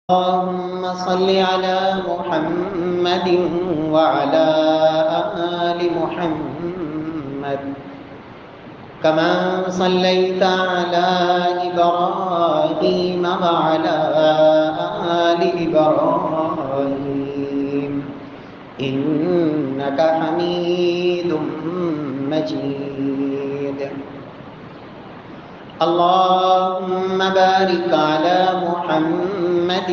اللهم صل على محمد وعلى آل محمد كما صليت على إبراهيم وعلى آل إبراهيم إنك حميد مجيد. اللهم بارك على محمد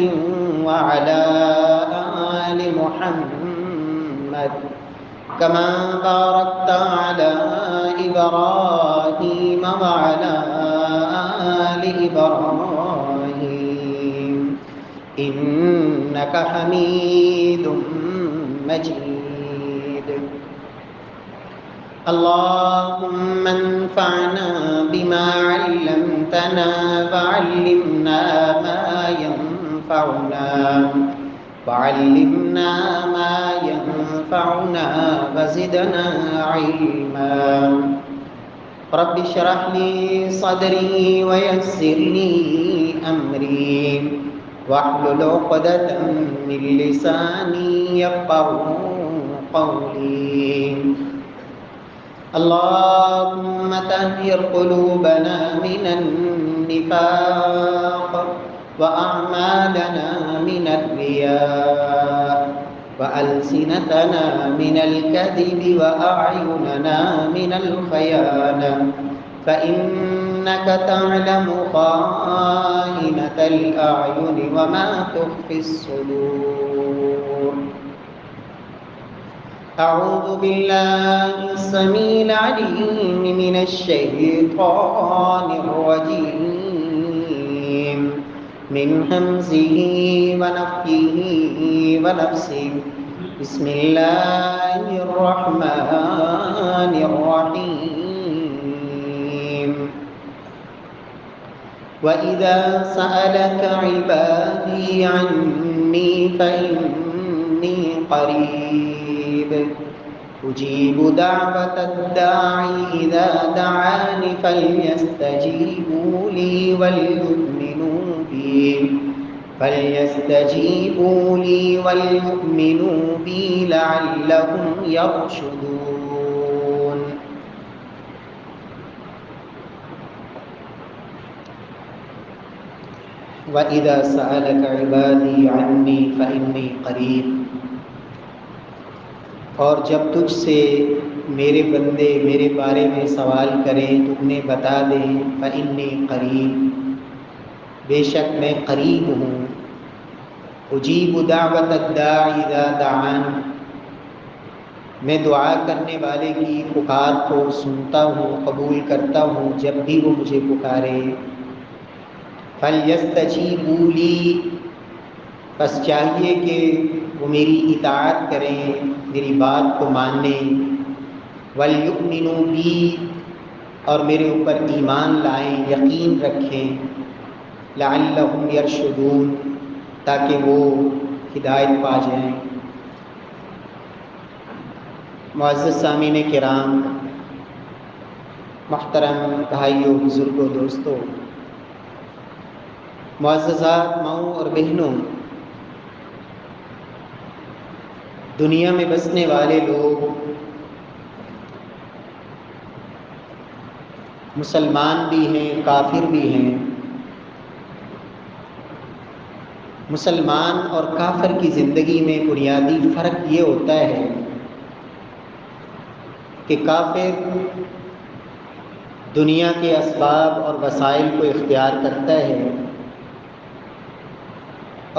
وعلى آل محمد كما باركت على إبراهيم وعلى آل إبراهيم إنك حميد مجيد. اللهم انفعنا بما علمتنا وعلمنا ما ينفعنا وزدنا علما. رب اشرح لي صدري ويسر لي أمري واحلل عقدة من لساني يفقهوا قولي. اللهم طهر قلوبنا من النفاق وأعمالنا من الرياء وألسنتنا من الكذب وأعيننا من الخيانة فإنك تعلم خائنة الأعين وما تخفي الصدور. أعوذ بالله السميع العليم من الشيطان الرجيم من همزه ونفخه ونفسه. بسم الله الرحمن الرحيم. وإذا سألك عبادي عني فإني قريب أجيب دعوة الداعي إذا دعاني فليستجيبوا لي وليؤمنوا بي لعلهم يرشدون. وَإِذَا سَأَلَكَ عِبَادِي عَنِّي فَإِنِّي قَرِيب. اور جب تجھ سے میرے بندے میرے بارے میں سوال کریں تو انہیں بتا دے فَإِنِّي قَرِيب، بے شک میں قریب ہوں. اجیب دعوت الداعی اذا دعان، میں دعا کرنے والے کی پکار کو سنتا ہوں، قبول کرتا ہوں جب بھی وہ مجھے پکارے. فَلْيَسْتَجِيبُوا لِي، بس چاہیے کہ وہ میری اطاعت کریں، میری بات کو مانیں. وَلْيُؤْمِنُوا بِي، اور میرے اوپر ایمان لائیں، یقین رکھیں. لَعَلَّهُمْ يَرْشُدُونَ، تاکہ وہ ہدایت پا جائیں. معزز سامعین کرام، محترم بھائیوں، بزرگوں، دوستوں، معززات ماؤں اور بہنوں، دنیا میں بسنے والے لوگ مسلمان بھی ہیں، کافر بھی ہیں. مسلمان اور کافر کی زندگی میں بنیادی فرق یہ ہوتا ہے کہ کافر دنیا کے اسباب اور وسائل کو اختیار کرتا ہے،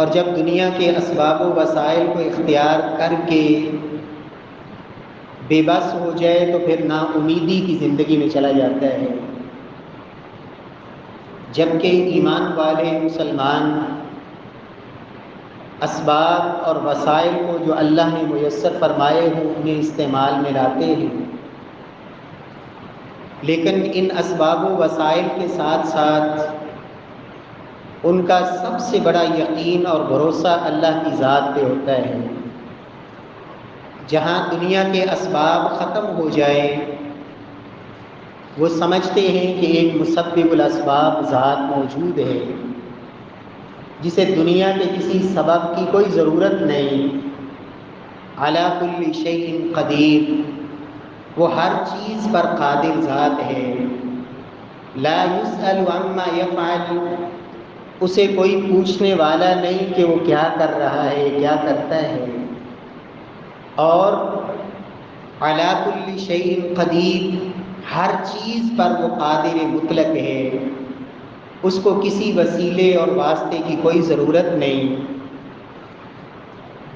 اور جب دنیا کے اسباب و وسائل کو اختیار کر کے بے بس ہو جائے تو پھر نا امیدی کی زندگی میں چلا جاتا ہے. جبکہ ایمان والے مسلمان اسباب اور وسائل کو جو اللہ نے میسر فرمائے ہوں انہیں استعمال میں لاتے ہیں، لیکن ان اسباب و وسائل کے ساتھ ساتھ ان کا سب سے بڑا یقین اور بھروسہ اللہ کی ذات پہ ہوتا ہے. جہاں دنیا کے اسباب ختم ہو جائیں وہ سمجھتے ہیں کہ ایک مسبب الاسباب ذات موجود ہے. جسے دنیا کے کسی سبب کی کوئی ضرورت نہیں، علی کل شیء قدیر، وہ ہر چیز پر قادر ذات ہے، لا یسأل عما یفعل، اسے کوئی پوچھنے والا نہیں کہ وہ کیا کر رہا ہے، کیا کرتا ہے، اور علی کل شیء قدیر، ہر چیز پر وہ قادر مطلق ہے، اس کو کسی وسیلے اور واسطے کی کوئی ضرورت نہیں۔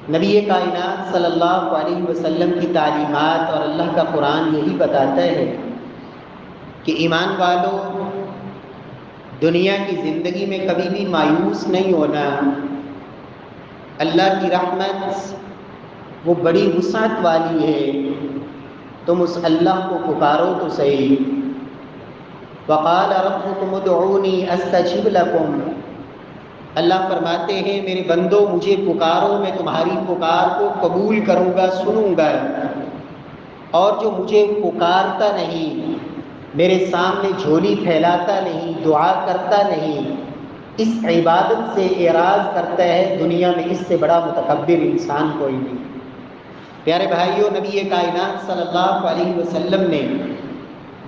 نبی کائنات صلی اللہ علیہ وسلم کی تعلیمات اور اللہ کا قرآن یہی بتاتا ہے کہ ایمان والوں، دنیا کی زندگی میں کبھی بھی مایوس نہیں ہونا، اللہ کی رحمت وہ بڑی وسعت والی ہے، تم اس اللہ کو پکارو تو صحیح۔ وقال ربکم ادعونی استجب لکم، اللہ فرماتے ہیں میرے بندو مجھے پکارو، میں تمہاری پکار کو قبول کروں گا، سنوں گا، اور جو مجھے پکارتا نہیں، میرے سامنے جھولی پھیلاتا نہیں، دعا کرتا نہیں، اس عبادت سے اعراض کرتا ہے، دنیا میں اس سے بڑا متکبر انسان کوئی نہیں۔ پیارے بھائیوں، نبی کائنات صلی اللہ علیہ وسلم نے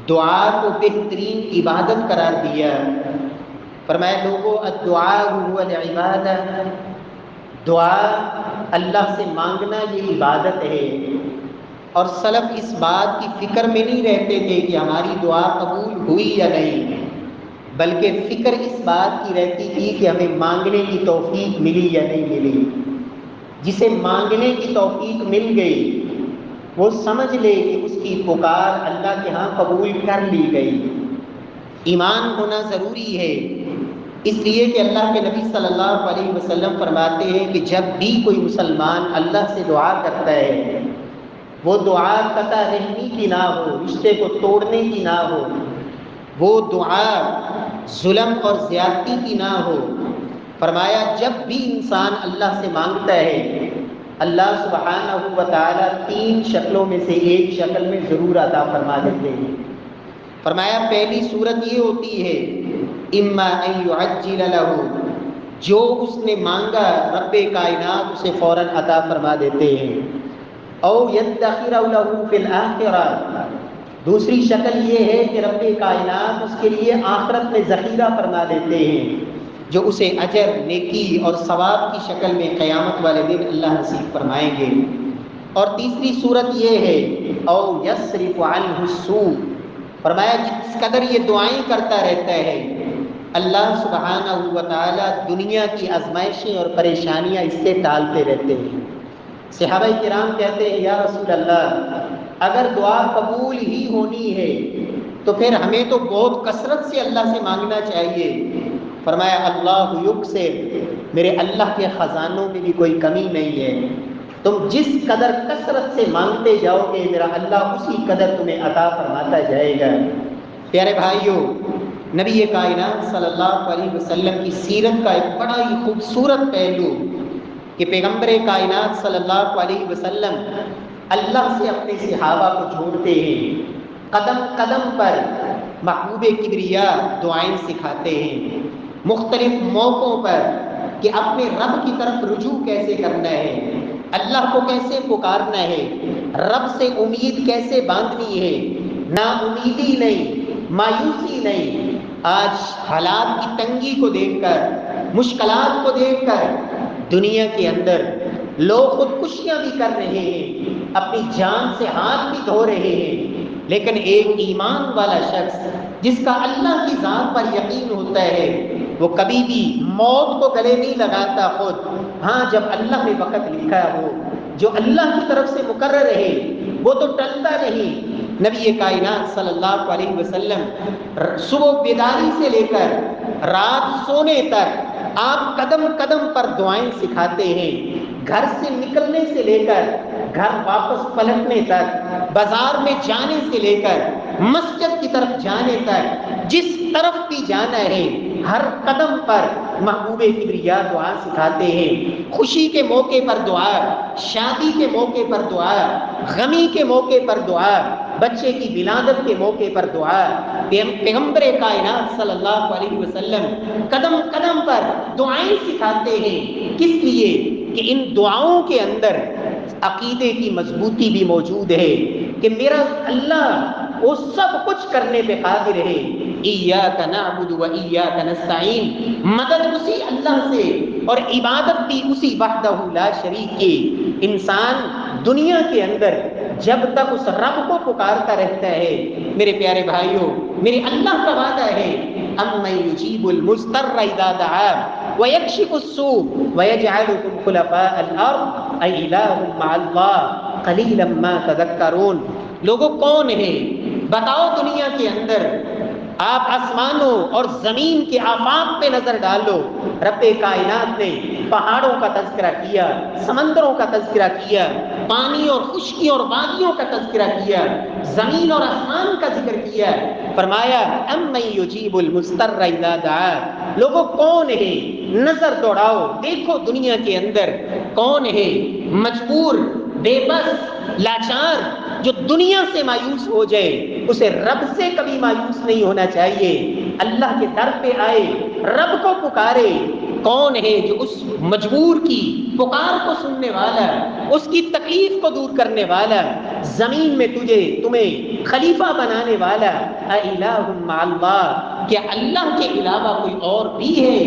دعا کو بہترین عبادت قرار دیا، فرمایا لوگوں الدعاء هو العبادہ، دعا اللہ سے مانگنا یہ عبادت ہے۔ اور سلف اس بات کی فکر میں نہیں رہتے تھے کہ ہماری دعا قبول ہوئی یا نہیں، بلکہ فکر اس بات کی رہتی تھی کہ ہمیں مانگنے کی توفیق ملی یا نہیں ملی۔ جسے مانگنے کی توفیق مل گئی وہ سمجھ لے کہ اس کی پکار اللہ کے ہاں قبول کر لی گئی۔ ایمان ہونا ضروری ہے، اس لیے کہ اللہ کے نبی صلی اللہ علیہ وسلم فرماتے ہیں کہ جب بھی کوئی مسلمان اللہ سے دعا کرتا ہے، وہ دعا قطع رحمی کی نہ ہو، رشتے کو توڑنے کی نہ ہو، وہ دعا ظلم اور زیادتی کی نہ ہو۔ فرمایا جب بھی انسان اللہ سے مانگتا ہے، اللہ سبحانہ و تعالیٰ 3 شکلوں میں سے ایک شکل میں ضرور عطا فرما دیتے ہیں۔ فرمایا پہلی صورت یہ ہوتی ہے اما ان یعجل لہ، جو اس نے مانگا رب کائنات اسے فوراً عطا فرما دیتے ہیں، او یدخر لہ فی الآخرہ، دوسری شکل یہ ہے کہ رب کائنات اس کے لیے آخرت میں ذخیرہ فرما دیتے ہیں، جو اسے اجر، نیکی اور ثواب کی شکل میں قیامت والے دن اللہ نصیب فرمائیں گے۔ اور تیسری صورت یہ ہے او یصرف عنہ السوء، فرمایا جس قدر یہ دعائیں کرتا رہتا ہے اللہ سبحانہ و تعالی دنیا کی آزمائشیں اور پریشانیاں اس سے ٹالتے رہتے ہیں۔ صحابہ کرام کہتے ہیں یا رسول اللہ اگر دعا قبول ہی ہونی ہے تو پھر ہمیں تو بہت کثرت سے اللہ سے مانگنا چاہیے۔ فرمایا اللہ یکسر، میرے اللہ کے خزانوں میں بھی کوئی کمی نہیں ہے، تم جس قدر کثرت سے مانگتے جاؤ گے میرا اللہ اسی قدر تمہیں عطا فرماتا جائے گا۔ پیارے بھائیوں، نبی کائنات صلی اللہ علیہ وسلم کی سیرت کا ایک بڑا ہی خوبصورت پہلو کہ پیغمبر کائنات صلی اللہ علیہ وسلم اللہ سے اپنے صحابہ کو جوڑتے ہیں، قدم قدم پر محبوب کبریا دعائیں سکھاتے ہیں، مختلف موقعوں پر کہ اپنے رب کی طرف رجوع کیسے کرنا ہے، اللہ کو کیسے پکارنا ہے، رب سے امید کیسے باندھنی ہے، نا امیدی نہیں، مایوسی نہیں۔ آج حالات کی تنگی کو دیکھ کر، مشکلات کو دیکھ کر دنیا کے اندر لوگ خودکشیاں بھی کر رہے ہیں، اپنی جان سے ہاتھ بھی دھو رہے ہیں، لیکن ایک ایمان والا شخص جس کا اللہ کی ذات پر یقین ہوتا ہے وہ کبھی بھی موت کو گلے نہیں لگاتا خود، ہاں جب اللہ نے وقت لکھا ہو، جو اللہ کی طرف سے مقرر ہے وہ تو ٹلتا نہیں۔ نبی کائنات صلی اللہ علیہ وسلم صبح بیداری سے لے کر رات سونے تک آپ قدم قدم پر دعائیں سکھاتے ہیں، گھر سے نکلنے سے لے کر گھر واپس پلٹنے تک، بازار میں جانے سے لے کر مسجد کی طرف جانے تک، جس طرف بھی جانا ہے ہر قدم پر محبوب کبریا دعا سکھاتے ہیں۔ خوشی کے موقع پر دعا، شادی کے موقع پر دعا، غمی کے موقع پر دعا، بچے کی ولادت کے موقع پر دعا۔ پیغمبر کائنات صلی اللہ علیہ وسلم قدم قدم پر دعائیں سکھاتے ہیں، کس لیے کہ ان دعاؤں کے اندر عقیدے کی مضبوطی بھی موجود ہے کہ میرا اللہ وہ سب کچھ کرنے پہ قادر ہے۔ ایاک نعبد و ایاک نستعین، مدد اسی اللہ سے اور عبادت بھی اسی وحدہ لا شریک کی۔ انسان دنیا کے اندر جب تک اس رب کو پکارتا رہتا ہے، میرے پیارے بھائیوں، میرے اللہ کا وعدہ ہے اَمَّن يُجِيبُ الْمُضْطَرَّ إِذَا دَعَاهُ وَيَكْشِفُ السُّوءَ وَيَجْعَلُكُمْ خُلَفَاءَ الْأَرْضِ أَإِلَٰهٌ مَّعَ اللَّهِ قَلِيلًا مَّا تَذَكَّرُونَ۔ لوگوں کون ہے؟ بتاؤ دنیا کے اندر آپ آسمانوں اور زمین کے آفاق پہ نظر ڈالو، رب کائنات نے پہاڑوں کا تذکرہ کیا، سمندروں کا تذکرہ کیا، پانی اور خشکی اور وادیوں کا تذکرہ کیا، زمین اور آسمان کا ذکر کیا، فرمایا اَمَّن يُجِيبُ الْمُضْطَرَّ إِذَا دَعَاهُ۔ لوگوں کون ہے؟ نظر دوڑاؤ، دیکھو دنیا کے اندر کون ہے مجبور، بے بس، لاچار، جو دنیا سے مایوس ہو جائے، اسے رب سے کبھی مایوس نہیں ہونا چاہیے۔ اللہ کے در پہ آئے، رب کو پکارے۔ کون ہے جو اس مجبور کی پکار کو سننے والا، اس کی تکلیف کو دور کرنے والا، زمین میں تمہیں خلیفہ بنانے والا؟ اَإِلَٰهٌ مَّعَ اللَّهِ، کیا اللہ کے علاوہ کوئی اور بھی ہے؟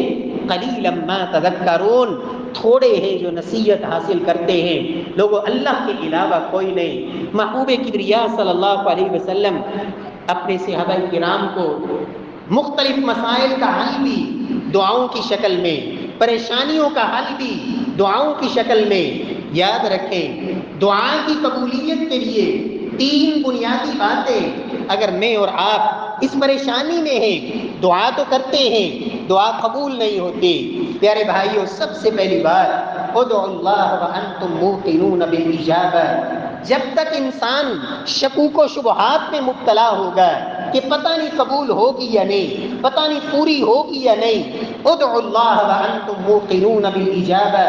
قَلِيلًا مَّا تَذَكَّرُونَ، تھوڑے ہیں جو نصیحت حاصل کرتے ہیں۔ لوگوں اللہ کے علاوہ کوئی نہیں۔ محبوب کبریا صلی اللہ علیہ وسلم اپنے صحابہ کرام کو مختلف مسائل کا حل بھی دعاؤں کی شکل میں، پریشانیوں کا حل بھی دعاؤں کی شکل میں۔ یاد رکھیں، دعا کی قبولیت کے لیے 3 بنیادی باتیں، اگر میں اور آپ اس پریشانی میں ہیں، دعا تو کرتے ہیں، دعا قبول نہیں ہوتی۔ پیارے بھائیوں، سب سے پہلی بات، ادعوا اللہ وانتم موقنون بالاجابہ۔ جب تک انسان شکوک و شبہات میں مبتلا ہوگا کہ پتہ نہیں قبول ہوگی یا نہیں، پتہ نہیں پوری ہوگی یا نہیں، ادعوا اللہ وانتم موقنون بالاجابہ۔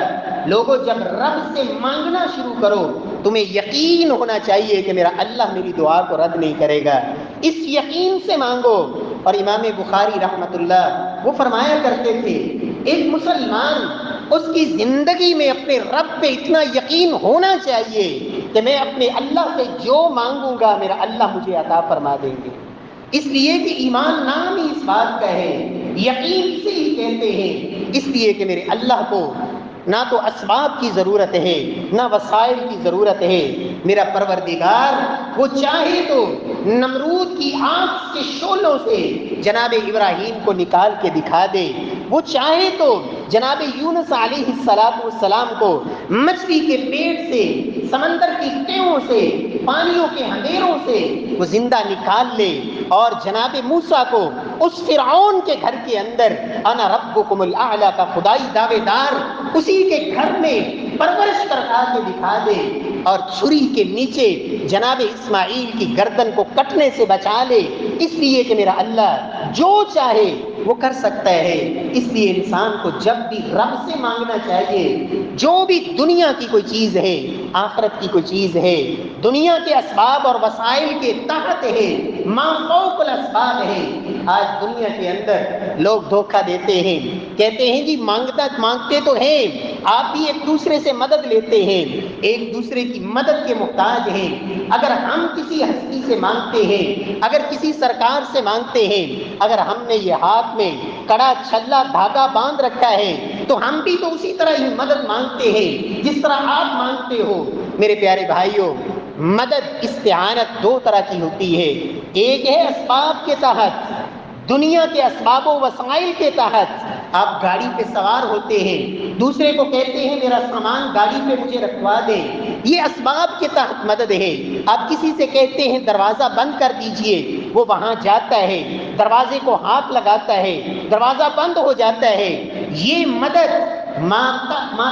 لوگوں، جب رب سے مانگنا شروع کرو، تمہیں یقین ہونا چاہیے کہ میرا اللہ میری دعا کو رد نہیں کرے گا۔ اس یقین سے مانگو۔ اور امام بخاری رحمت اللہ وہ فرمایا کرتے تھے، ایک مسلمان، اس کی زندگی میں اپنے رب پہ اتنا یقین ہونا چاہیے کہ میں اپنے اللہ سے جو مانگوں گا میرا اللہ مجھے عطا فرما دیں گے۔ اس لیے کہ ایمان نام ہی اس بات کا ہے، یقین سے ہی کہتے ہیں، اس لیے کہ میرے اللہ کو نہ تو اسباب کی ضرورت ہے، نہ وسائل کی ضرورت ہے۔ میرا پروردگار وہ چاہے تو نمرود کی آنکھ کے شعلوں سے جناب ابراہیم کو نکال کے دکھا دے، وہ چاہے تو جناب یونس علیہ السلام کو مچھلی کے پیٹ سے، سمندر کی تہوں سے، پانیوں کے اندھیروں سے وہ زندہ نکال لے، اور جناب موسیٰ کو اس فرعون کے گھر کے اندر انا ربکم الاعلی کا خدائی دعوے دار اسی کے گھر میں پرورش کرا کے دکھا دے، اور چھری کے نیچے جناب اسماعیل کی گردن کو کٹنے سے بچا لے، اس لیے کہ میرا اللہ جو چاہے وہ کر سکتا ہے۔ اس لیے انسان کو جب بھی رب سے مانگنا چاہیے، جو بھی دنیا کی کوئی چیز ہے، آخرت کی کوئی چیز ہے، دنیا کے اسباب اور وسائل کے تحت ہے، ما فوق الاسباب ہے۔ آج دنیا کے اندر لوگ دھوکہ دیتے ہیں، کہتے ہیں جی مانگتے تو ہیں، آپ بھی ایک دوسرے سے مدد لیتے ہیں، ایک دوسرے کی مدد کے محتاج ہیں۔ اگر ہم کسی ہستی سے مانگتے ہیں، اگر کسی سرکار سے مانگتے ہیں، اگر ہم نے یہ ہاتھ میں کڑا چھلا دھاگا باندھ رکھا ہے تو ہم بھی تو اسی طرح ہی مدد مانگتے ہیں جس طرح آپ مانگتے ہو۔ میرے پیارے بھائیوں، مدد استعانت 2 طرح کی ہوتی ہے، ایک ہے اسباب کے تحت، دنیا کے اسباب و وسائل کے تحت۔ آپ گاڑی پہ سوار ہوتے ہیں، دوسرے کو کہتے ہیں میرا سامان گاڑی پہ مجھے رکھوا دیں، یہ اسباب کے تحت مدد ہے۔ آپ کسی سے کہتے ہیں دروازہ بند کر دیجئے، وہ وہاں جاتا ہے، دروازے کو ہاتھ لگاتا ہے، دروازہ بند ہو جاتا ہے، یہ مدد ما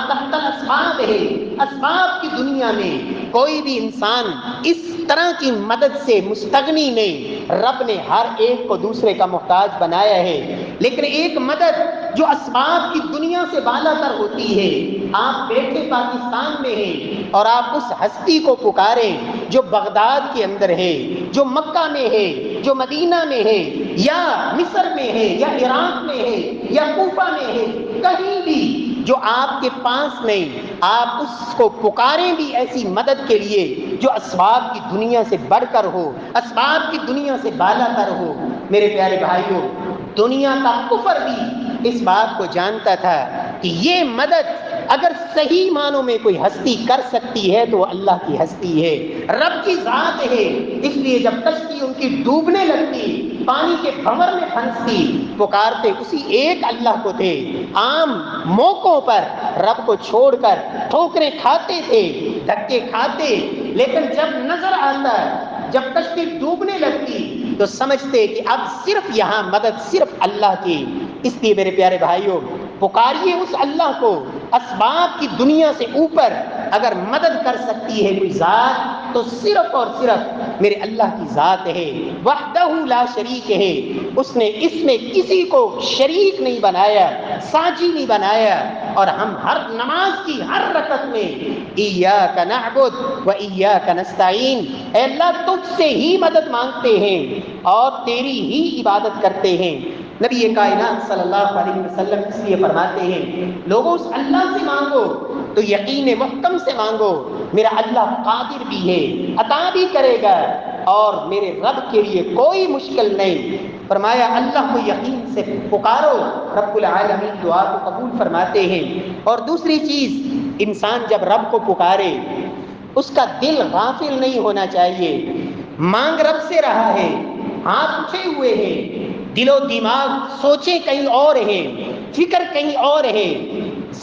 تحت الاسباب ہے۔ اسباب کی دنیا میں کوئی بھی انسان اس طرح کی مدد سے مستغنی نہیں، رب نے ہر ایک کو دوسرے کا محتاج بنایا ہے، لیکن ایک مدد جو اسباب کی دنیا سے بالا تر ہوتی ہے۔ آپ بیٹھے پاکستان میں ہیں اور آپ اس ہستی کو پکاریں جو بغداد کے اندر ہے، جو مکہ میں ہے، جو مدینہ میں ہے یا مصر میں ہے یا عراق میں ہے یا کوفہ میں ہے، کہیں بھی جو آپ کے پاس نہیں، آپ اس کو پکاریں بھی ایسی مدد کے لیے جو اسباب کی دنیا سے بڑھ کر ہو، اسباب کی دنیا سے بالا تر ہو۔ میرے پیارے بھائیوں، دنیا کا کفر بھی اس بات کو جانتا تھا کہ یہ مدد اگر صحیح معنوں میں کوئی ہستی کر سکتی ہے تو وہ اللہ کی ہستی ہے، رب کی ذات ہے۔ اس لیے جب کشتی ان کی ڈوبنے لگتی، پانی کے بھنور میں پھنستی، پکارتے اسی ایک اللہ کو تھے۔ عام موقعوں پر رب کو چھوڑ کر ٹھوکریں کھاتے تھے، دھکے کھاتے، لیکن جب نظر آتا، جب کشتی ڈوبنے لگتی تو سمجھتے کہ اب صرف یہاں مدد صرف اللہ کی۔ اس لیے میرے پیارے بھائیوں، پکاریے اس اللہ کو، اسباب کی دنیا سے اوپر اگر مدد کر سکتی ہے کوئی ذات تو صرف اور صرف میرے اللہ کی ذات ہے، وحدہ لا شریک ہے۔ اس نے اس میں کسی کو شریک نہیں بنایا، ساجی نہیں بنایا۔ اور ہم ہر نماز کی ہر رکعت میں ایاک نعبد و ایاک نستعین، اے اللہ تجھ سے ہی مدد مانگتے ہیں اور تیری ہی عبادت کرتے ہیں۔ نبی کائنات صلی اللہ علیہ وسلم اس لیے فرماتے ہیں، لوگوں اس اللہ سے مانگو تو یقین محکم سے مانگو، میرا اللہ قادر بھی ہے، عطا بھی کرے گا، اور میرے رب کے لیے کوئی مشکل نہیں۔ فرمایا اللہ کو یقین سے پکارو، رب العالمین دعا کو قبول فرماتے ہیں۔ اور دوسری چیز، انسان جب رب کو پکارے اس کا دل غافل نہیں ہونا چاہیے۔ مانگ رب سے رہا ہے، ہاتھ اٹھے ہوئے ہیں، دل و دماغ سوچیں کہیں اور ہیں، فکر کہیں اور ہے،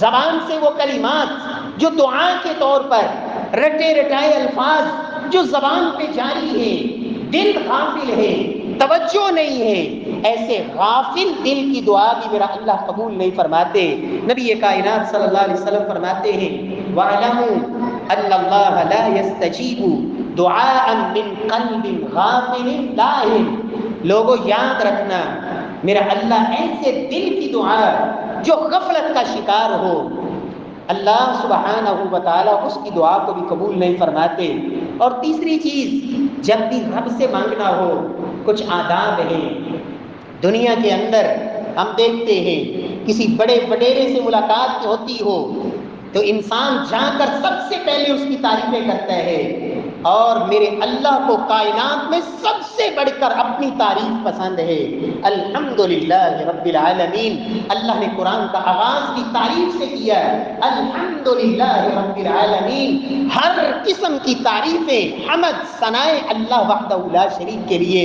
زبان سے وہ کلمات جو دعا کے طور پر رٹے رٹائے الفاظ جو زبان پہ جاری ہیں، دل غافل ہے، توجہ نہیں ہے، ایسے غافل دل کی دعا بھی میرا اللہ قبول نہیں فرماتے۔ نبی کائنات صلی اللہ علیہ وسلم فرماتے ہیں، وَاعْلَمُوا أَنَّ اللَّهَ لَا يَسْتَجِيبُ دُعَاءً مِّن قَلْبٍ غَافِلٍ لَاهٍ، لوگوں یاد رکھنا میرا اللہ ایسے دل کی دعا جو غفلت کا شکار ہو، اللہ سبحانہ و تعالیٰ اس کی دعا کو بھی قبول نہیں فرماتے۔ اور تیسری چیز، جب بھی رب سے مانگنا ہو کچھ آداب ہیں۔ دنیا کے اندر ہم دیکھتے ہیں کسی بڑے وڈیرے سے ملاقات ہوتی ہو تو انسان جا کر سب سے پہلے اس کی تعریفیں کرتا ہے، اور میرے اللہ کو کائنات میں سب سے بڑھ کر اپنی تعریف پسند ہے۔ الحمدللہ رب العالمین، اللہ نے قرآن کا آغاز بھی تعریف سے کیا ہے، الحمدللہ رب العالمین، ہر قسم کی تعریفیں، حمد، ثنائے اللہ وحدہ لا شریک کے لیے۔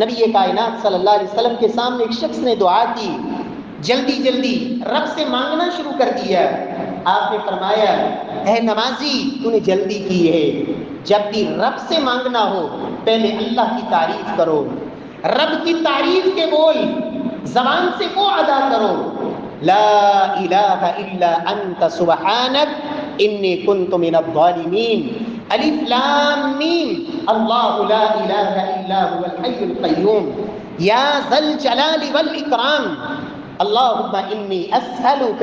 نبی کائنات صلی اللہ علیہ وسلم کے سامنے ایک شخص نے دعا کی، جلدی جلدی رب سے مانگنا شروع کر دیا۔ آپ نے فرمایا، اے نمازی تو نے جلدی کی ہے، جب بھی رب سے مانگنا ہو پہلے اللہ کی تعریف کرو، رب کی تعریف کے بول زبان سے وہ ادا کرو، لا الہ الا انت سبحانک انی کنت من الظالمین، الف لام میم، اللہ لا الہ الا هو الحی القیوم، یا ذا الجلال والاکرام، اللہم انی اسألک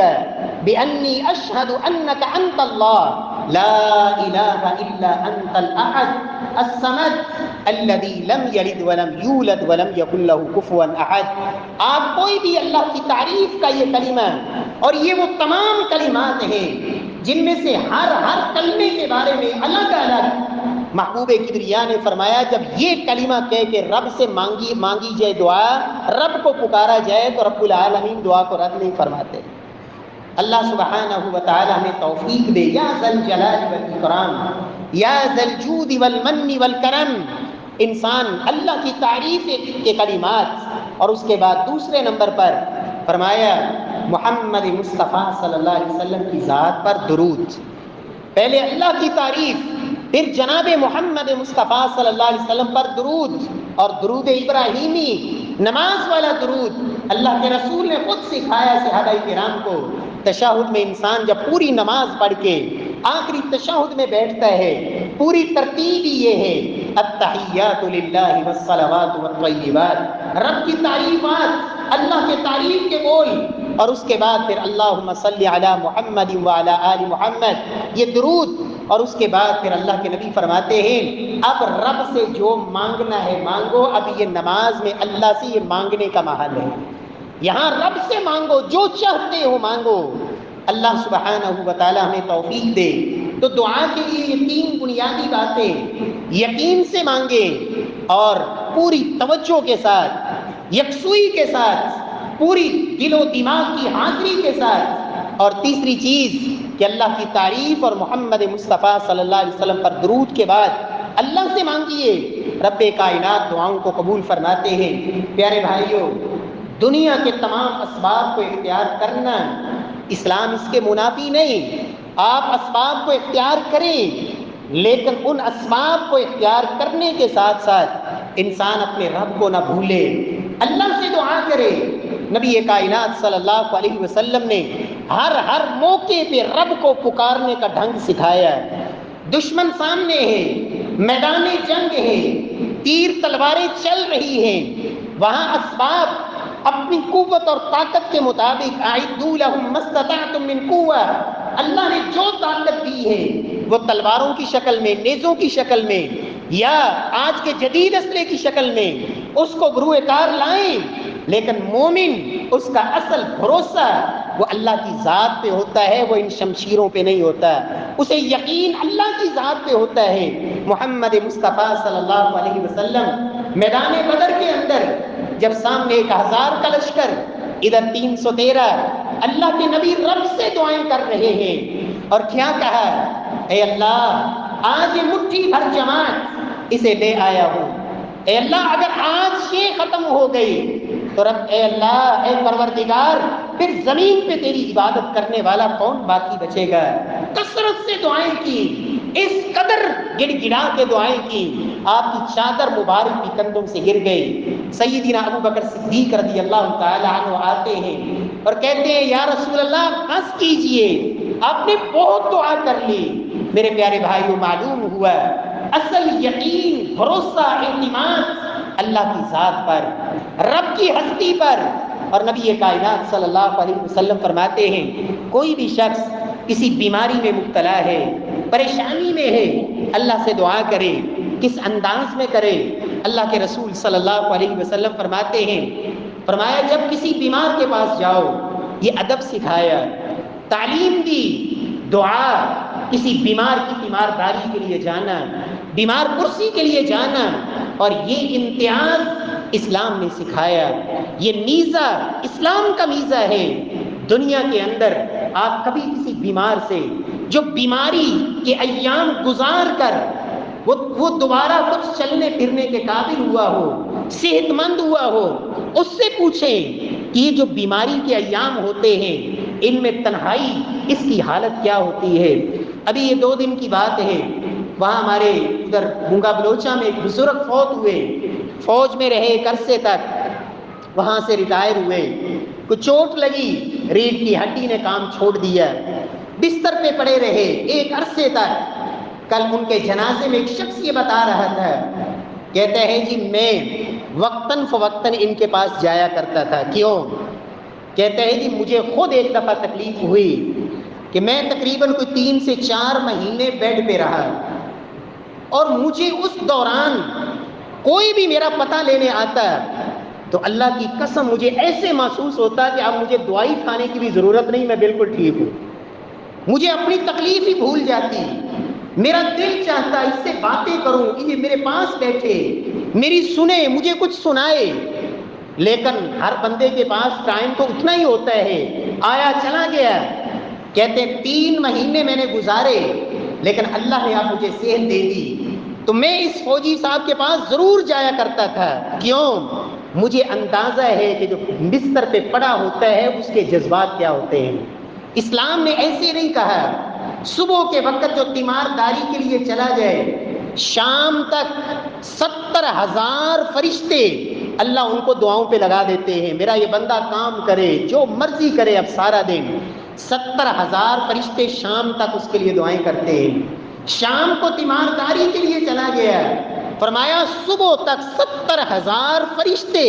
بأنی اشہد انک انت اللہ لا الہ الا انت الاحد الصمد الذی لم یلد ولم یولد ولم یکن لہ کفوا احد۔ آپ کوئی بھی اللہ کی تعریف کا یہ کلمہ، اور یہ وہ تمام کلمات ہیں جن میں سے ہر کلمے کے بارے میں الگ الگ محبوب کبریا نے فرمایا، جب یہ کلمہ کہہ کے رب سے مانگی جائے دعا، رب کو پکارا جائے تو رب العالمین دعا کو رد نہیں فرماتے۔ اللہ سبحانہ و تعالی ہمیں توفیق دے۔ یا ذا الجلال والاکرام، یا ذا الجود والمن والکرم، انسان اللہ کی تعریف کے کلمات، اور اس کے بعد دوسرے نمبر پر فرمایا محمد مصطفیٰ صلی اللہ علیہ وسلم کی ذات پر درود۔ پہلے اللہ کی تعریف، پھر جناب محمد مصطفیٰ صلی اللہ علیہ وسلم پر درود، اور درود ابراہیمی، نماز والا درود۔ اللہ کے رسول نے خود سکھایا صحابہ کرام کو۔ تشہد میں انسان جب پوری نماز پڑھ کے آخری تشہد میں بیٹھتا ہے، پوری ترتیب ہی یہ ہے، التحیات للہ والصلوات والطیبات، رب کی تعریفات، اللہ کے تعریف کے بول، اور اس کے بعد پھر اللہم صلی علی محمد وعلی آل محمد، یہ درود، اور اس کے بعد پھر اللہ کے نبی فرماتے ہیں اب رب سے جو مانگنا ہے مانگو، اب یہ نماز میں اللہ سے یہ مانگنے کا محل ہے، یہاں رب سے مانگو، جو چاہتے ہو مانگو۔ اللہ سبحانہ و تعالی ہمیں توفیق دے۔ تو دعا کے لیے یہ 3 بنیادی باتیں، یقین سے مانگیں اور پوری توجہ کے ساتھ، یکسوئی کے ساتھ، پوری دل و دماغ کی حاضری کے ساتھ، اور تیسری چیز کہ اللہ کی تعریف اور محمد مصطفیٰ صلی اللہ علیہ وسلم پر درود کے بعد اللہ سے مانگیے، رب کائنات دعاؤں کو قبول فرماتے ہیں۔ پیارے بھائیوں، دنیا کے تمام اسباب کو اختیار کرنا، اسلام اس کے منافی نہیں، آپ اسباب کو اختیار کریں، لیکن ان اسباب کو اختیار کرنے کے ساتھ ساتھ انسان اپنے رب کو نہ بھولے، اللہ سے دعا کرے۔ نبی کائنات صلی اللہ علیہ وسلم نے ہر موقع پہ رب کو پکارنے کا ڈھنگ سکھایا ہے۔ دشمن سامنے ہے، میدان جنگ ہے، تیر تلواریں چل رہی ہیں، وہاں اسباب اپنی قوت اور طاقت کے مطابق اعدوا لهم ما استطعتم من قوة، اللہ نے جو طاقت دی ہے وہ تلواروں کی شکل میں، نیزوں کی شکل میں، یا آج کے جدید اسلحے کی شکل میں اس کو گروہ کار لائیں، لیکن مومن اس کا اصل بھروسہ وہ اللہ کی ذات پہ ہوتا ہے، وہ ان شمشیروں پہ نہیں ہوتا، اسے یقین اللہ کی ذات پہ ہوتا ہے۔ محمد مصطفیٰ صلی اللہ علیہ وسلم میدان بدر کے اندر جب سامنے 1000 کا لشکر، ادھر 313، اللہ کے نبی رب سے دعائیں کر رہے ہیں، اور کیا کہا؟ اے اللہ آج یہ مٹھی بھر جماعت اسے لے آیا ہوں، اے اللہ اگر آج یہ ختم ہو گئی تو رب اے اللہ اے پروردگار پھر زمین پہ تیری عبادت کرنے والا کون باقی بچے گا؟ کثرت سے دعائیں کی، اس قدر گڑ گڑا کے دعائیں کی، آپ کی چادر مبارک بھی کندھوں سے گر گئی۔ سیدنا ابو بکر صدیق رضی اللہ تعالی عنہ آتے ہیں اور کہتے ہیں یا رسول اللہ بس کیجئے، آپ نے بہت دعا کر لی۔ میرے پیارے بھائیوں، معلوم ہوا اصل یقین، بھروسہ، اعتماد اللہ کی ذات پر، رب کی ہستی پر۔ اور نبی کائنات صلی اللہ علیہ وسلم فرماتے ہیں کوئی بھی شخص کسی بیماری میں مبتلا ہے، پریشانی میں ہے، اللہ سے دعا کرے۔ کس انداز میں کرے؟ اللہ کے رسول صلی اللہ علیہ وسلم فرماتے ہیں، فرمایا جب کسی بیمار کے پاس جاؤ، یہ ادب سکھایا، تعلیم دی، دعا، کسی بیمار کی تیمارداری کے لیے جانا، بیمار کرسی کے لیے جانا، اور یہ امتیاز اسلام نے سکھایا، یہ میزہ اسلام کا میزہ ہے۔ دنیا کے اندر آپ کبھی کسی بیمار سے جو بیماری کے ایام گزار کر وہ دوبارہ کچھ چلنے پھرنے کے قابل ہوا ہو، صحت مند ہوا ہو، اس سے پوچھیں کہ یہ جو بیماری کے ایام ہوتے ہیں ان میں تنہائی اس کی حالت کیا ہوتی ہے۔ ابھی یہ 2 دن کی بات ہے، وہاں ہمارے ادھر گنگا بلوچا میں ایک بزرگ فوت ہوئے، فوج میں رہے ایک عرصے تک، وہاں سے ریٹائر ہوئے، کچھ چوٹ لگی، ریڑھ کی ہڈی نے کام چھوڑ دیا، بستر پہ پڑے رہے ایک عرصے تک۔ کل ان کے جنازے میں ایک شخص یہ بتا رہا تھا، کہتا ہے جی میں وقتاً فوقتاً ان کے پاس جایا کرتا تھا۔ کیوں؟ کہتا ہے جی مجھے خود ایک دفعہ تکلیف ہوئی کہ میں تقریباً کوئی 3 سے 4 مہینے بیڈ پہ رہا، اور مجھے اس دوران کوئی بھی میرا پتہ لینے آتا تو اللہ کی قسم مجھے ایسے محسوس ہوتا کہ اب مجھے دوائی کھانے کی بھی ضرورت نہیں، میں بالکل ٹھیک ہوں، مجھے اپنی تکلیف ہی بھول جاتی، میرا دل چاہتا اس سے باتیں کروں، یہ میرے پاس بیٹھے، میری سنے، مجھے کچھ سنائے، لیکن ہر بندے کے پاس ٹائم تو اتنا ہی ہوتا ہے، آیا چلا گیا۔ کہتے 3 مہینے میں نے گزارے، لیکن اللہ نے اب مجھے صحت دے دی، تو میں اس فوجی صاحب کے پاس ضرور جایا کرتا تھا۔ کیوں؟ مجھے اندازہ ہے کہ جو بستر پہ پڑا ہوتا ہے اس کے جذبات کیا ہوتے ہیں۔ اسلام نے ایسے نہیں کہا صبح کے وقت جو تیمارداری کے لیے چلا جائے، شام تک 70,000 فرشتے اللہ ان کو دعاؤں پہ لگا دیتے ہیں، میرا یہ بندہ کام کرے جو مرضی کرے اب سارا دن، 70,000 فرشتے شام تک اس کے لیے دعائیں کرتے ہیں۔ شام کو تیمارداری کے لیے چلا گیا، فرمایا صبح تک 70,000 فرشتے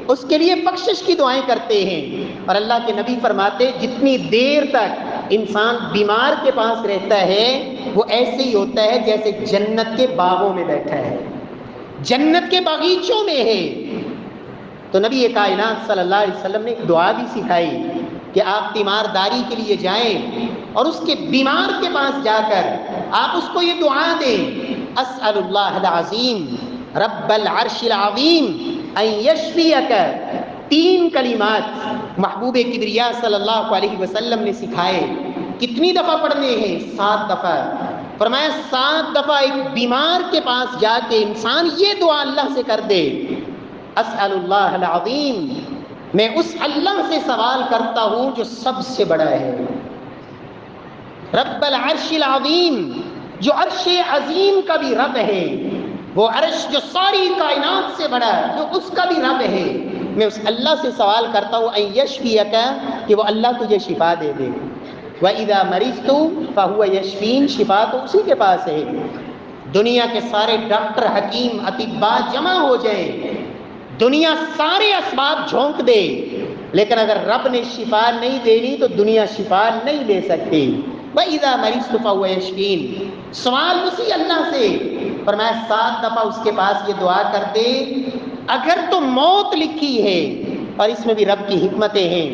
اس کے لیے بخشش کی دعائیں کرتے ہیں. اور اللہ کے نبی فرماتے جتنی دیر تک انسان بیمار کے پاس رہتا ہے وہ ایسے ہی ہوتا ہے جیسے جنت کے باغوں میں بیٹھا ہے، جنت کے باغیچوں میں ہے. تو نبی کائنات صلی اللہ علیہ وسلم نے ایک دعا بھی سکھائی کہ آپ تیمارداری کے لیے جائیں اور اس کے بیمار کے پاس جا کر آپ اس کو یہ دعا دیں، اسأل اللہ العظیم رب العرش العظیم ان یشفیک. 3 کلمات محبوب کبریا صلی اللہ علیہ وسلم نے سکھائے. کتنی دفعہ پڑھنے ہیں؟ 7 دفعہ. فرمایا 7 دفعہ ایک بیمار کے پاس جا کے انسان یہ دعا اللہ سے کر دے، اسأل اللہ العظیم، میں اس اللہ سے سوال کرتا ہوں جو سب سے بڑا ہے، رب العرش العظیم، جو عرش عظیم کا بھی رب ہے، وہ عرش جو ساری کائنات سے بڑا ہے، جو اس کا بھی رب ہے، میں اس اللہ سے سوال کرتا ہوں ان یشفیک، کہ وہ اللہ تجھے شفا دے دے. وَإِذَا مَرِضْتُ فَهُوَ يَشْفِينِ، شفا تو اسی کے پاس ہے. دنیا کے سارے ڈاکٹر، حکیم، اطباء جمع ہو جائیں، دنیا سارے اسباب جھونک دے، لیکن اگر رب نے شفا نہیں دینی تو دنیا شفا نہیں دے سکتی. وَإِذَا مَرِضْتُ فَهُوَ يَشْفِينِ، سوال اسی اللہ سے. فرمایا 7 دفعہ اس کے پاس یہ دعا کر دے. اگر تو موت لکھی ہے، اور اس میں بھی رب کی حکمتیں ہیں،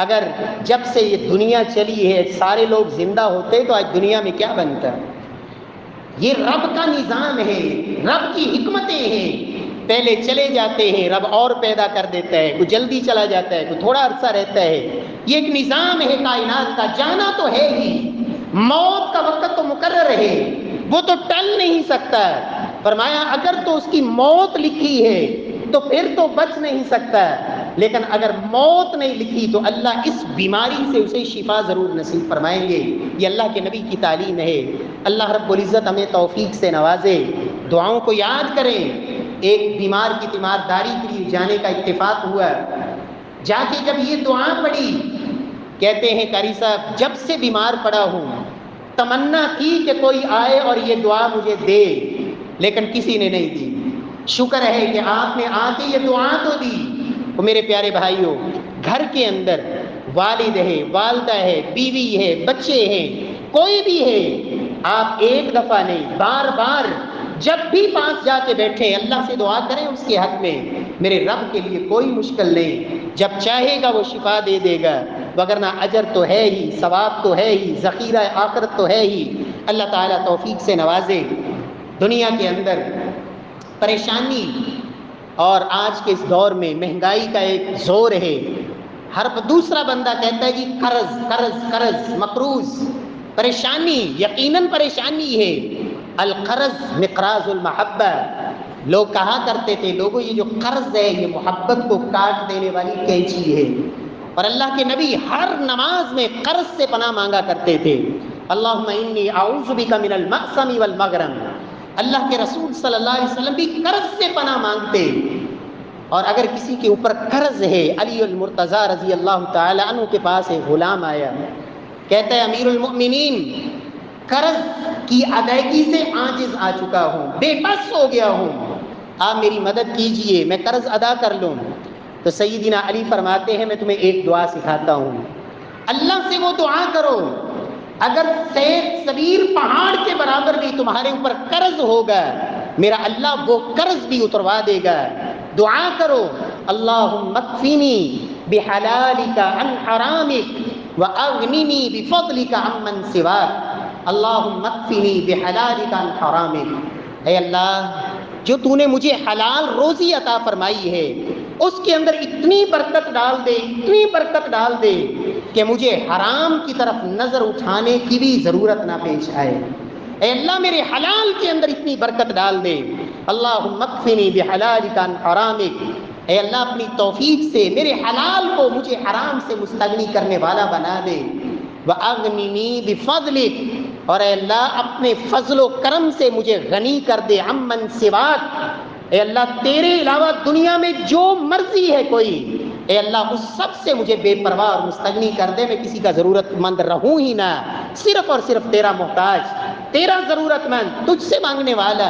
اگر جب سے یہ دنیا چلی ہے سارے لوگ زندہ ہوتے تو آج دنیا میں کیا بنتا؟ یہ رب کا نظام ہے، رب کی حکمتیں ہیں. پہلے چلے جاتے ہیں، رب اور پیدا کر دیتا ہے، کوئی جلدی چلا جاتا ہے، کوئی تھوڑا عرصہ رہتا ہے. یہ ایک نظام ہے کائنات کا. جانا تو ہے ہی، موت کا وقت تو مقرر ہے، وہ تو ٹل نہیں سکتا. فرمایا اگر تو اس کی موت لکھی ہے تو پھر تو بچ نہیں سکتا، لیکن اگر موت نہیں لکھی تو اللہ اس بیماری سے اسے شفا ضرور نصیب فرمائیں گے. یہ اللہ کے نبی کی تعلیم ہے. اللہ رب العزت ہمیں توفیق سے نوازے. دعاؤں کو یاد کریں. ایک بیمار کی تیمارداری کے لیے جانے کا اتفاق ہوا، جا کے جب یہ دعا پڑھی، کہتے ہیں قاری صاحب جب سے بیمار پڑا ہوں تمنا تھی کہ کوئی آئے اور یہ دعا مجھے دے، لیکن کسی نے نہیں دی. شکر ہے کہ آپ نے آ کے یہ دعا تو دی. تو میرے پیارے بھائیوں، گھر کے اندر والد ہے، والدہ ہے، بیوی ہے، بچے ہیں، کوئی بھی ہے، آپ ایک دفعہ نہیں بار بار جب بھی پاس جا کے بیٹھے اللہ سے دعا کریں اس کے حق میں. میرے رب کے لیے کوئی مشکل نہیں، جب چاہے گا وہ شفا دے دے گا، وگرنہ اجر تو ہے ہی، ثواب تو ہے ہی، ذخیرہ آخرت تو ہے ہی. اللہ تعالیٰ توفیق سے نوازے. دنیا کے اندر پریشانی اور آج کے اس دور میں مہنگائی کا ایک زور ہے. ہر دوسرا بندہ کہتا ہے جی قرض قرض قرض، مقروض. پریشانی، یقیناً پریشانی ہے. القرض مقراض المحبہ. لوگ کہا کرتے تھے لوگوں یہ جو قرض ہے یہ محبت کو کاٹ دینے والی کینچی ہے. اور اللہ کے نبی ہر نماز میں قرض سے پناہ مانگا کرتے تھے. اللہم انی اعوذ بک من المأثم والمغرم. اللہ کے رسول صلی اللہ علیہ وسلم بھی قرض سے پناہ مانگتے. اور اگر کسی کے اوپر قرض ہے، علی المرتضیٰ رضی اللہ تعالی عنہ کے پاس ایک غلام آیا، کہتا ہے امیر المؤمنین قرض کی ادائیگی سے عاجز آ چکا ہوں، بے بس ہو گیا ہوں، آپ میری مدد کیجئے میں قرض ادا کر لوں. تو سیدنا علی فرماتے ہیں میں تمہیں ایک دعا سکھاتا ہوں، اللہ سے وہ دعا کرو اگر سبیر پہاڑ کے برابر بھی تمہارے اوپر قرض ہوگا میرا اللہ وہ قرض بھی اتروا دے گا. دعا کرو اللہم اکفینی بحلالک عن حرامک واغننی بفضلک عمن سواک. اللہم اکفینی بحلالک عن حرامک. اے اللہ جو تو نے مجھے حلال روزی عطا فرمائی ہے اس کے اندر اتنی برکت ڈال دے، اتنی برکت ڈال دے کہ مجھے حرام کی طرف نظر اٹھانے کی بھی ضرورت نہ پیش آئے. اے اللہ میرے حلال کے اندر اتنی برکت ڈال دے. اللہم اکفنی بحلالک عن حرامک. اے اللہ اپنی توفیق سے میرے حلال کو مجھے حرام سے مستغنی کرنے والا بنا دے. واغننی بفضلک. اور اے اللہ اپنے فضل و کرم سے مجھے غنی کر دے عمن سواک. اے اللہ تیرے علاوہ دنیا میں جو مرضی ہے کوئی، اے اللہ اس سب سے مجھے بے پرواہ اور مستغنی کر دے. میں کسی کا ضرورت مند رہوں ہی نہ، صرف اور صرف تیرا محتاج، تیرا ضرورت مند، تجھ سے مانگنے والا.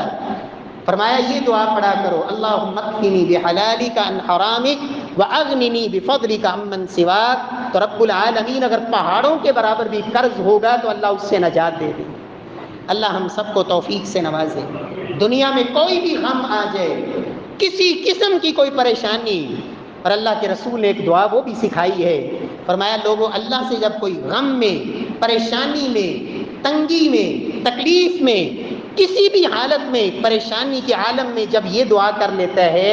فرمایا یہ دعا پڑھا کرو اللہم اکفنی بحلالک عن حرامک وَأَغْنِنِي بِفَضْلِكَ عَمَّن سِوَاكَ، تو رب العالمین اگر پہاڑوں کے برابر بھی قرض ہوگا تو اللہ اس سے نجات دے دے۔ اللہ ہم سب کو توفیق سے نوازے۔ دنیا میں کوئی بھی غم آ جائے، کسی قسم کی کوئی پریشانی، اور اللہ کے رسول نے ایک دعا وہ بھی سکھائی ہے، فرمایا لوگوں اللہ سے جب کوئی غم میں، پریشانی میں، تنگی میں، تکلیف میں، کسی بھی حالت میں، پریشانی کے عالم میں جب یہ دعا کر لیتا ہے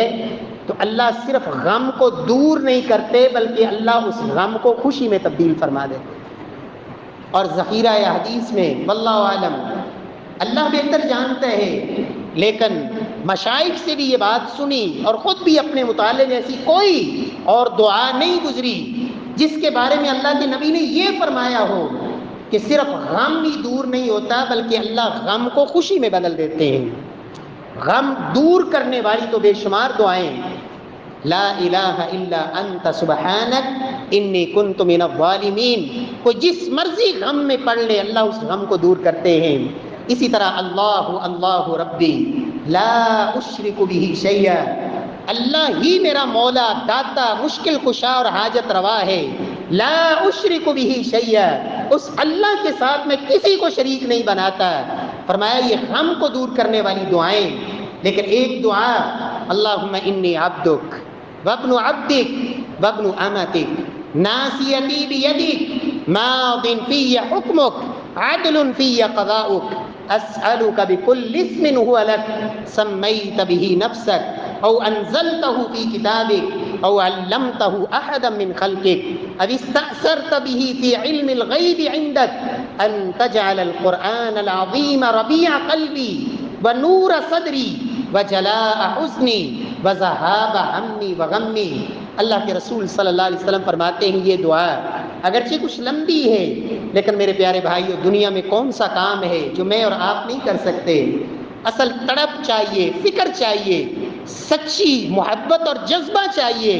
تو اللہ صرف غم کو دور نہیں کرتے بلکہ اللہ اس غم کو خوشی میں تبدیل فرما دیتے۔ اور ذخیرہ حدیث میں واللہ عالم، اللہ بہتر جانتا ہے، لیکن مشائخ سے بھی یہ بات سنی اور خود بھی اپنے مطالعے میں ایسی کوئی اور دعا نہیں گزری جس کے بارے میں اللہ کے نبی نے یہ فرمایا ہو کہ صرف غم ہی دور نہیں ہوتا بلکہ اللہ غم کو خوشی میں بدل دیتے ہیں۔ غم دور کرنے والی تو بے شمار دعائیں، لا الہ الا انت سبحانک انی کنت من الظالمین، کوئی جس مرضی غم میں پڑھ لے اللہ اس غم کو دور کرتے ہیں۔ اسی طرح اللہ اللہ ربی لا اشرک بہ شیئا، اللہ ہی میرا مولا، داتا، مشکل کشا اور حاجت روا ہے، لا اشرک بہ شیئا، اس اللہ کے ساتھ میں کسی کو شریک نہیں بناتا۔ فرمایا یہ غم کو دور کرنے والی دعائیں۔ لیکن ایک دعا، اللہم انی عبدک وابن عبدک وابن امتک ناصیتی بیدک ماض فی حکمک عدل فی قضاؤک اسألک بکل اسم هو لک سمیت به نفسک او انزلتہ فی کتابک او علمتہ احدا من خلقک او استأثرت به فی علم الغیب عندک ان تجعل القرآن العظیم ربیع قلبی ونور صدری وجلاء حزنی وذہاب ہمی وغمی۔ اللہ کے رسول صلی اللہ علیہ وسلم فرماتے ہیں یہ دعا اگرچہ کچھ لمبی ہے لیکن میرے پیارے بھائیو دنیا میں کون سا کام ہے جو میں اور آپ نہیں کر سکتے۔ اصل تڑپ چاہیے، فکر چاہیے، سچی محبت اور جذبہ چاہیے۔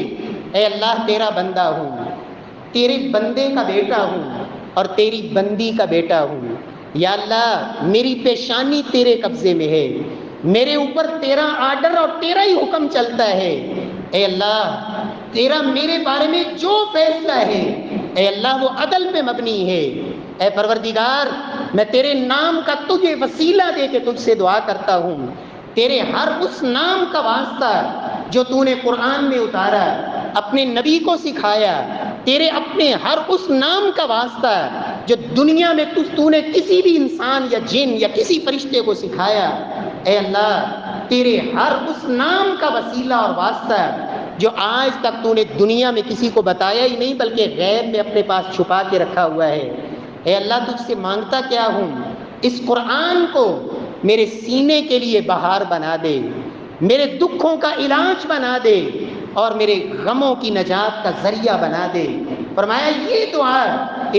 اے اللہ تیرا بندہ ہوں، تیرے بندے کا بیٹا ہوں اور تیری بندی کا بیٹا ہوں، یا اللہ میری پیشانی تیرے قبضے میں ہے، میرے اوپر تیرا آرڈر اور تیرا ہی حکم چلتا ہے۔ اے اللہ تیرا میرے بارے میں جو فیصلہ ہے اے اللہ وہ عدل پہ مبنی ہے۔ اے پروردگار میں تیرے نام کا تجھے وسیلہ دے کے تجھ سے دعا کرتا ہوں، تیرے ہر اس نام کا واسطہ جو تو نے قرآن میں اتارا، اپنے نبی کو سکھایا، تیرے اپنے ہر اس نام کا واسطہ جو دنیا میں تو نے کسی بھی انسان یا جن یا کسی فرشتے کو سکھایا۔ اے اللہ تیرے ہر اس نام کا وسیلہ اور واسطہ جو آج تک تو نے دنیا میں کسی کو بتایا ہی نہیں بلکہ غیب میں اپنے پاس چھپا کے رکھا ہوا ہے۔ اے اللہ تجھ سے مانگتا کیا ہوں، اس قرآن کو میرے سینے کے لیے بہار بنا دے، میرے دکھوں کا علاج بنا دے اور میرے غموں کی نجات کا ذریعہ بنا دے۔ فرمایا یہ دعا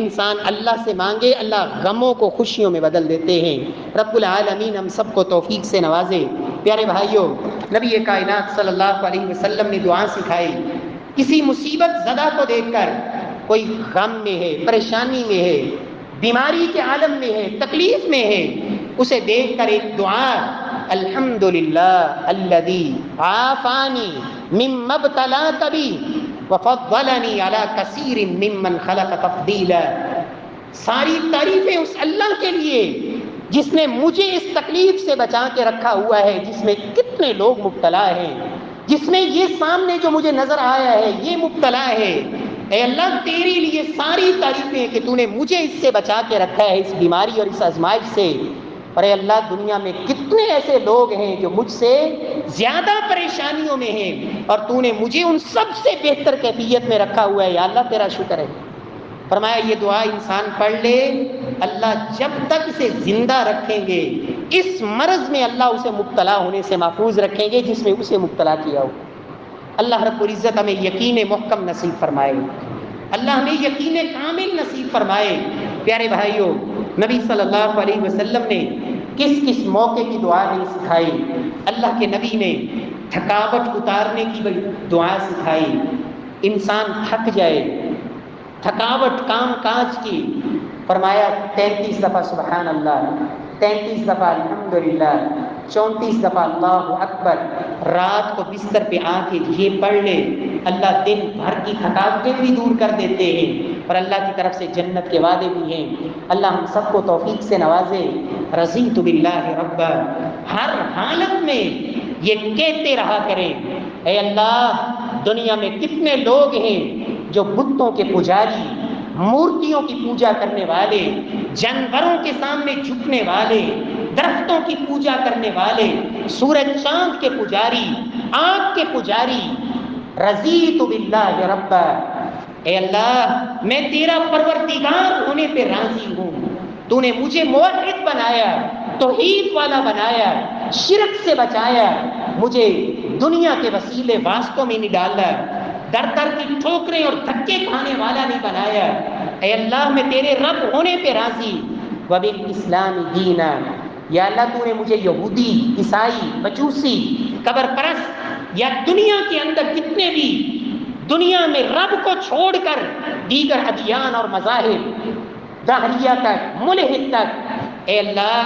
انسان اللہ سے مانگے اللہ غموں کو خوشیوں میں بدل دیتے ہیں۔ رب العالمین ہم سب کو توفیق سے نوازے۔ پیارے بھائیوں نبی کائنات صلی اللہ علیہ وسلم نے دعا سکھائی، کسی مصیبت زدہ کو دیکھ کر، کوئی غم میں ہے، پریشانی میں ہے، بیماری کے عالم میں ہے، تکلیف میں ہے، اسے دیکھ کر ایک دعا، الحمدللہ الذی عافانی مما ابتلاک بی وفضلنی علی کثیر ممن خلق تفضیلا۔ ساری تعریفیں اس اللہ کے لیے جس نے مجھے اس تکلیف سے بچا کے رکھا ہوا ہے جس میں کتنے لوگ مبتلا ہیں، جس میں یہ سامنے جو مجھے نظر آیا ہے یہ مبتلا ہے۔ اے اللہ تیرے لیے ساری تعریفیں کہ تو نے مجھے اس سے بچا کے رکھا ہے، اس بیماری اور اس آزمائش سے۔ اور اے اللہ دنیا میں کتنے ایسے لوگ ہیں جو مجھ سے زیادہ پریشانیوں میں ہیں اور تو نے مجھے ان سب سے بہتر کیفیت میں رکھا ہوا ہے، یا اللہ تیرا شکر ہے۔ فرمایا یہ دعا انسان پڑھ لے اللہ جب تک اسے زندہ رکھیں گے اس مرض میں اللہ اسے مبتلا ہونے سے محفوظ رکھیں گے جس میں اسے مبتلا کیا ہو۔ اللہ رب العزت ہمیں یقین محکم نصیب فرمائے، اللہ ہمیں یقین کامل نصیب فرمائے۔ پیارے بھائیوں نبی صلی اللہ علیہ وسلم نے کس کس موقع کی دعا نہیں سکھائی۔ اللہ کے نبی نے تھکاوٹ اتارنے کی دعا سکھائی، انسان تھک جائے، تھکاوٹ کام کاج کی، فرمایا 33 دفعہ سبحان اللہ، 33 دفعہ الحمدللہ، 34 دفعہ اللہ اکبر، رات کو بستر پہ آ کے یہ پڑھ لے اللہ دن بھر کی تھکاوٹیں بھی دور کر دیتے ہیں، اور اللہ کی طرف سے جنت کے وعدے بھی ہیں۔ اللہ ہم سب کو توفیق سے نوازے۔ رضیت باللہ ربا، ہر حالت میں یہ کہتے رہا کریں، اے اللہ دنیا میں کتنے لوگ ہیں جو بتوں کے پجاری، مورتیوں کی پوجا کرنے والے، جانوروں کے سامنے جھکنے والے، درختوں کی پوجا کرنے والے، سورج چاند کے پجاری، آگ کے پجاری۔ رضیت باللہ ربا، اے اللہ میں تیرا پروردگار ہونے پہ راضی ہوں۔ تو نے مجھے موحد بنایا، توحید والا بنایا، شرک سے بچایا، مجھے دنیا کے وسیلے واسطوں میں نہیں ڈالا، در در کی ٹھوکریں اور دھکے کھانے والا نہیں بنایا۔ اے اللہ میں تیرے رب ہونے پہ راضی۔ وبالاسلام دینا، یا اللہ تو نے مجھے یہودی، عیسائی، مجوسی، قبر پرست یا دنیا کے اندر کتنے بھی دنیا میں رب کو چھوڑ کر دیگر ادیان اور مذاہب، دہریہ تک، ملحد تک، اے اللہ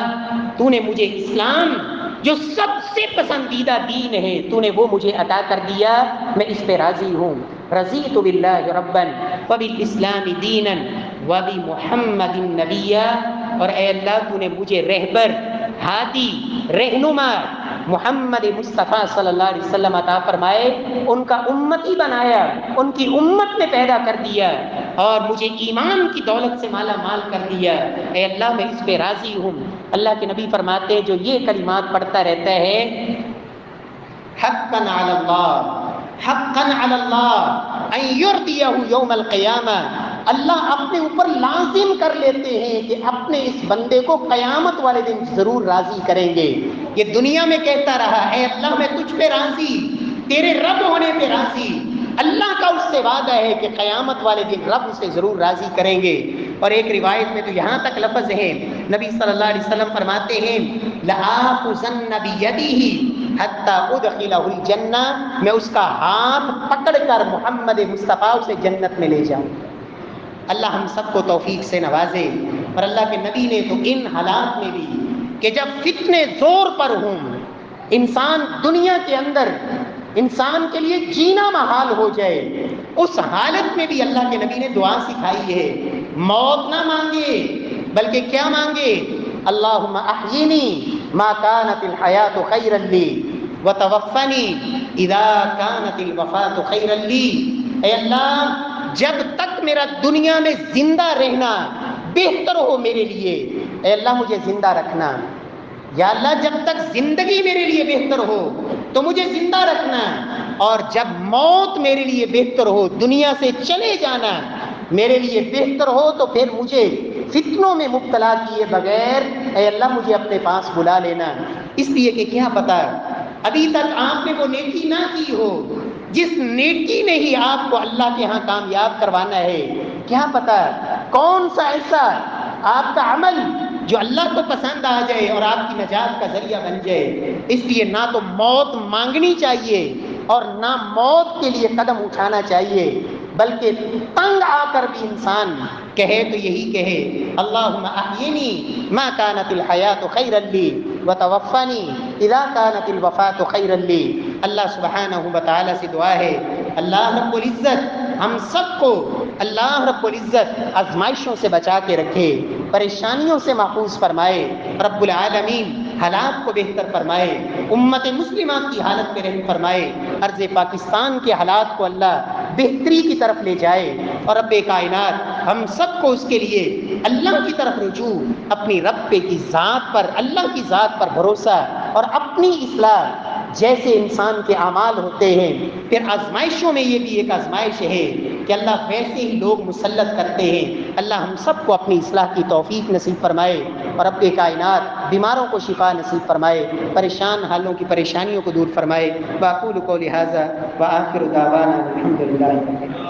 تو نے مجھے اسلام جو سب سے پسندیدہ دین ہے تو نے وہ مجھے عطا کر دیا، میں اس پہ راضی ہوں۔ رضیت باللہ ربا وبالاسلام دینا وبمحمد نبیا، اور اے اللہ تو نے مجھے رہبر، ہادی، رہنما محمد مصطفیٰ صلی اللہ علیہ وسلم عطا فرمائے، ان کا امتی بنایا، ان کی امت میں پیدا کر دیا، اور مجھے ایمان کی دولت سے مالا مال کر دیا۔ اے اللہ میں اس پہ راضی ہوں۔ اللہ کے نبی فرماتے ہیں جو یہ کلمات پڑھتا رہتا ہے، حقا علی اللہ، حقا علی اللہ ان یرضیہ یوم القیامہ، اللہ اپنے اوپر لازم کر لیتے ہیں کہ اپنے اس بندے کو قیامت والے دن ضرور راضی کریں گے۔ یہ دنیا میں کہتا رہا، اے اللہ میں تجھ پہ راضی، تیرے رب ہونے پہ راضی۔ اللہ کا اس سے وعدہ ہے کہ قیامت والے دن رب اسے ضرور راضی کریں گے۔ اور ایک روایت میں تو یہاں تک لفظ ہے، نبی صلی اللہ علیہ وسلم فرماتے ہیں لآخذن بیدہ حتی ادخلہ الجنہ، میں اس کا ہاتھ پکڑ کر محمد مصطفیٰ اسے جنت میں لے جاؤں۔ اللہ ہم سب کو توفیق سے نوازے۔ اور اللہ کے نبی نے تو ان حالات میں بھی کہ جب فتنے زور پر ہوں، انسان دنیا کے اندر انسان کے لیے جینا محال ہو جائے، اس حالت میں بھی اللہ کے نبی نے دعا سکھائی ہے، موت نہ مانگے بلکہ کیا مانگے، اللہم احیینی ما کانت الحیات خیرا لی وتوفنی اذا کانت الوفات خیرا لی۔ اے اللہ جب تک میرا دنیا میں زندہ رہنا بہتر ہو میرے لیے، اے اللہ مجھے زندہ رکھنا۔ یا اللہ جب تک زندگی میرے لیے بہتر ہو تو مجھے زندہ رکھنا، اور جب موت میرے لیے بہتر ہو، دنیا سے چلے جانا میرے لیے بہتر ہو، تو پھر مجھے فتنوں میں مبتلا کیے بغیر اے اللہ مجھے اپنے پاس بلا لینا۔ اس لیے کہ کیا پتا ابھی تک آپ نے وہ نیکی نہ کی ہو جس نیکی نے ہی آپ کو اللہ کے ہاں کامیاب کروانا ہے۔ کیا پتا کون سا ایسا آپ کا عمل جو اللہ کو پسند آ جائے اور آپ کی نجات کا ذریعہ بن جائے۔ اس لیے نہ تو موت مانگنی چاہیے اور نہ موت کے لیے قدم اٹھانا چاہیے، بلکہ تنگ آ کر بھی انسان کہے تو یہی کہے، اللہم احیینی ما کانت الحیات خیرا لی وتوفنی اذا کانت الوفات خیرا لی۔ اللہ سبحانہ وتعالی سے دعا ہے اللہ رب العزت ہم سب کو، اللہ رب العزت آزمائشوں سے بچا کے رکھے، پریشانیوں سے محفوظ فرمائے، رب العالمین حالات کو بہتر فرمائے، امت مسلمہ کی حالت میں رحم فرمائے، ارض پاکستان کے حالات کو اللہ بہتری کی طرف لے جائے، اور رب کائنات ہم سب کو اس کے لیے اللہ کی طرف رجوع، اپنی رب کی ذات پر، اللہ کی ذات پر بھروسہ اور اپنی اصلاح جیسے انسان کے اعمال ہوتے ہیں، پھر آزمائشوں میں یہ بھی ایک آزمائش ہے کہ اللہ ویسے ہی لوگ مسلط کرتے ہیں۔ اللہ ہم سب کو اپنی اصلاح کی توفیق نصیب فرمائے، اور رب کائنات بیماروں کو شفا نصیب فرمائے، پریشان حالوں کی پریشانیوں کو دور فرمائے۔ واقول قولی ھذا وآخر دعوانا الحمد للہ۔